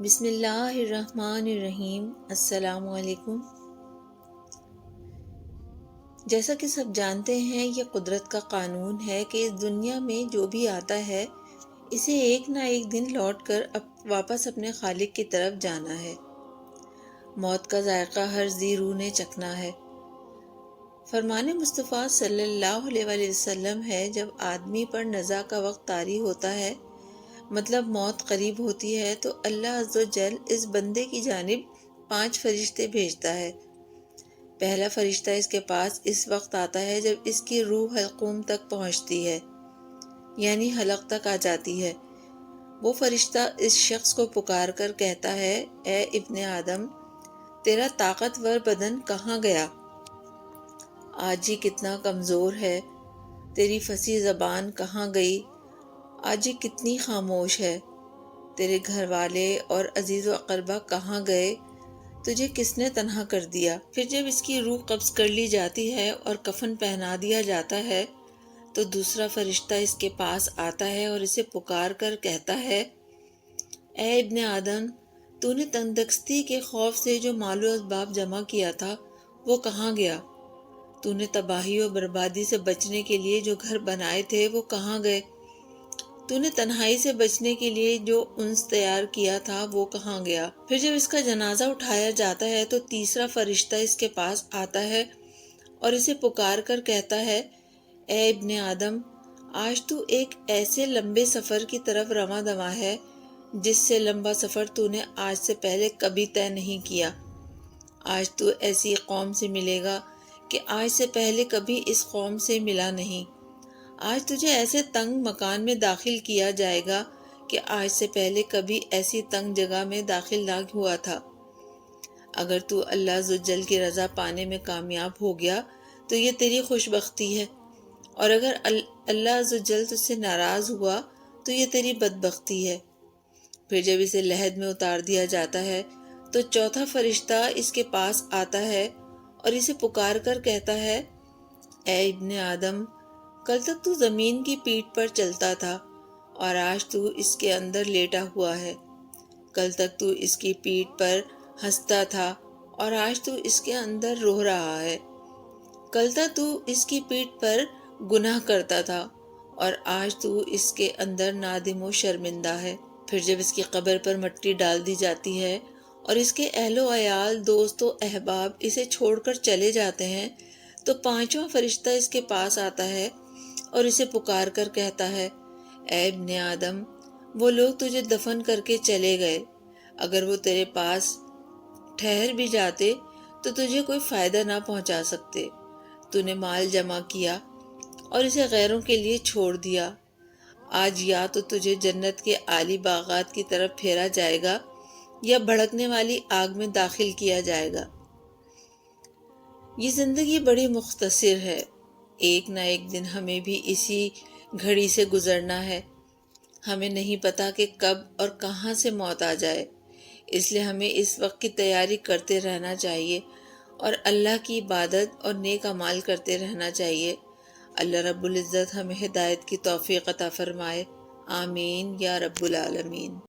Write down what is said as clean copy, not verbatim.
بسم اللہ الرحمن الرحیم۔ السلام علیکم۔ جیسا کہ سب جانتے ہیں، یہ قدرت کا قانون ہے کہ اس دنیا میں جو بھی آتا ہے اسے ایک نہ ایک دن لوٹ کر واپس اپنے خالق کی طرف جانا ہے۔ موت کا ذائقہ ہر ذی روح نے چکھنا ہے۔ فرمان مصطفیٰ صلی اللہ علیہ وسلم ہے، جب آدمی پر نزا کا وقت طاری ہوتا ہے، مطلب موت قریب ہوتی ہے، تو اللہ عز و جل اس بندے کی جانب 5 فرشتے بھیجتا ہے۔ پہلا فرشتہ اس کے پاس اس وقت آتا ہے جب اس کی روح حلقوم تک پہنچتی ہے، یعنی حلق تک آ جاتی ہے۔ وہ فرشتہ اس شخص کو پکار کر کہتا ہے، اے ابن آدم، تیرا طاقتور بدن کہاں گیا؟ آج یہ کتنا کمزور ہے۔ تیری فصیح زبان کہاں گئی؟ آج یہ کتنی خاموش ہے۔ تیرے گھر والے اور عزیز و اقربا کہاں گئے؟ تجھے کس نے تنہا کر دیا؟ پھر جب اس کی روح قبض کر لی جاتی ہے اور کفن پہنا دیا جاتا ہے، تو دوسرا فرشتہ اس کے پاس آتا ہے اور اسے پکار کر کہتا ہے، اے ابن آدم، تو نے تندرستی کے خوف سے جو مال و اسباب جمع کیا تھا وہ کہاں گیا؟ تو نے تباہی و بربادی سے بچنے کے لیے جو گھر بنائے تھے وہ کہاں گئے؟ تو نے تنہائی سے بچنے کے لیے جو انس تیار کیا تھا وہ کہاں گیا؟ پھر جب اس کا جنازہ اٹھایا جاتا ہے تو تیسرا فرشتہ اس کے پاس آتا ہے اور اسے پکار کر کہتا ہے، اے ابن آدم، آج تو ایک ایسے لمبے سفر کی طرف رواں دواں ہے جس سے لمبا سفر تو نے آج سے پہلے کبھی طے نہیں کیا۔ آج تو ایسی قوم سے ملے گا کہ آج سے پہلے کبھی اس قوم سے ملا نہیں۔ آج تجھے ایسے تنگ مکان میں داخل کیا جائے گا کہ آج سے پہلے کبھی ایسی تنگ جگہ میں داخل نہ ہوا تھا۔ اگر تو اللہ عز و جل کی رضا پانے میں کامیاب ہو گیا تو یہ تیری خوش بختی ہے، اور اگر اللہ عز و جل تجھ سے ناراض ہوا تو یہ تیری بدبختی ہے۔ پھر جب اسے لحد میں اتار دیا جاتا ہے تو چوتھا فرشتہ اس کے پاس آتا ہے اور اسے پکار کر کہتا ہے، اے ابن آدم، کل تک تو زمین کی پیٹھ پر چلتا تھا اور آج تو اس کے اندر لیٹا ہوا ہے۔ کل تک تو اس کی پیٹھ پر ہنستا تھا اور آج تو اس کے اندر رو رہا ہے۔ کل تک تو اس کی پیٹھ پر گناہ کرتا تھا اور آج تو اس کے اندر نادم و شرمندہ ہے۔ پھر جب اس کی قبر پر مٹی ڈال دی جاتی ہے اور اس کے اہل و عیال، دوست و احباب اسے چھوڑ کر چلے جاتے ہیں، تو پانچواں فرشتہ اس کے پاس آتا ہے اور اسے پکار کر کہتا ہے، اے ابن آدم، وہ لوگ تجھے دفن کر کے چلے گئے، اگر وہ تیرے پاس ٹھہر بھی جاتے تو تجھے کوئی فائدہ نہ پہنچا سکتے۔ تو نے مال جمع کیا اور اسے غیروں کے لیے چھوڑ دیا۔ آج یا تو تجھے جنت کے عالی باغات کی طرف پھیرا جائے گا یا بھڑکنے والی آگ میں داخل کیا جائے گا۔ یہ زندگی بڑی مختصر ہے، ایک نہ ایک دن ہمیں بھی اسی گھڑی سے گزرنا ہے۔ ہمیں نہیں پتا کہ کب اور کہاں سے موت آ جائے، اس لیے ہمیں اس وقت کی تیاری کرتے رہنا چاہیے اور اللہ کی عبادت اور نیک اعمال کرتے رہنا چاہیے۔ اللہ رب العزت ہمیں ہدایت کی توفیق عطا فرمائے، آمین یا رب العالمین۔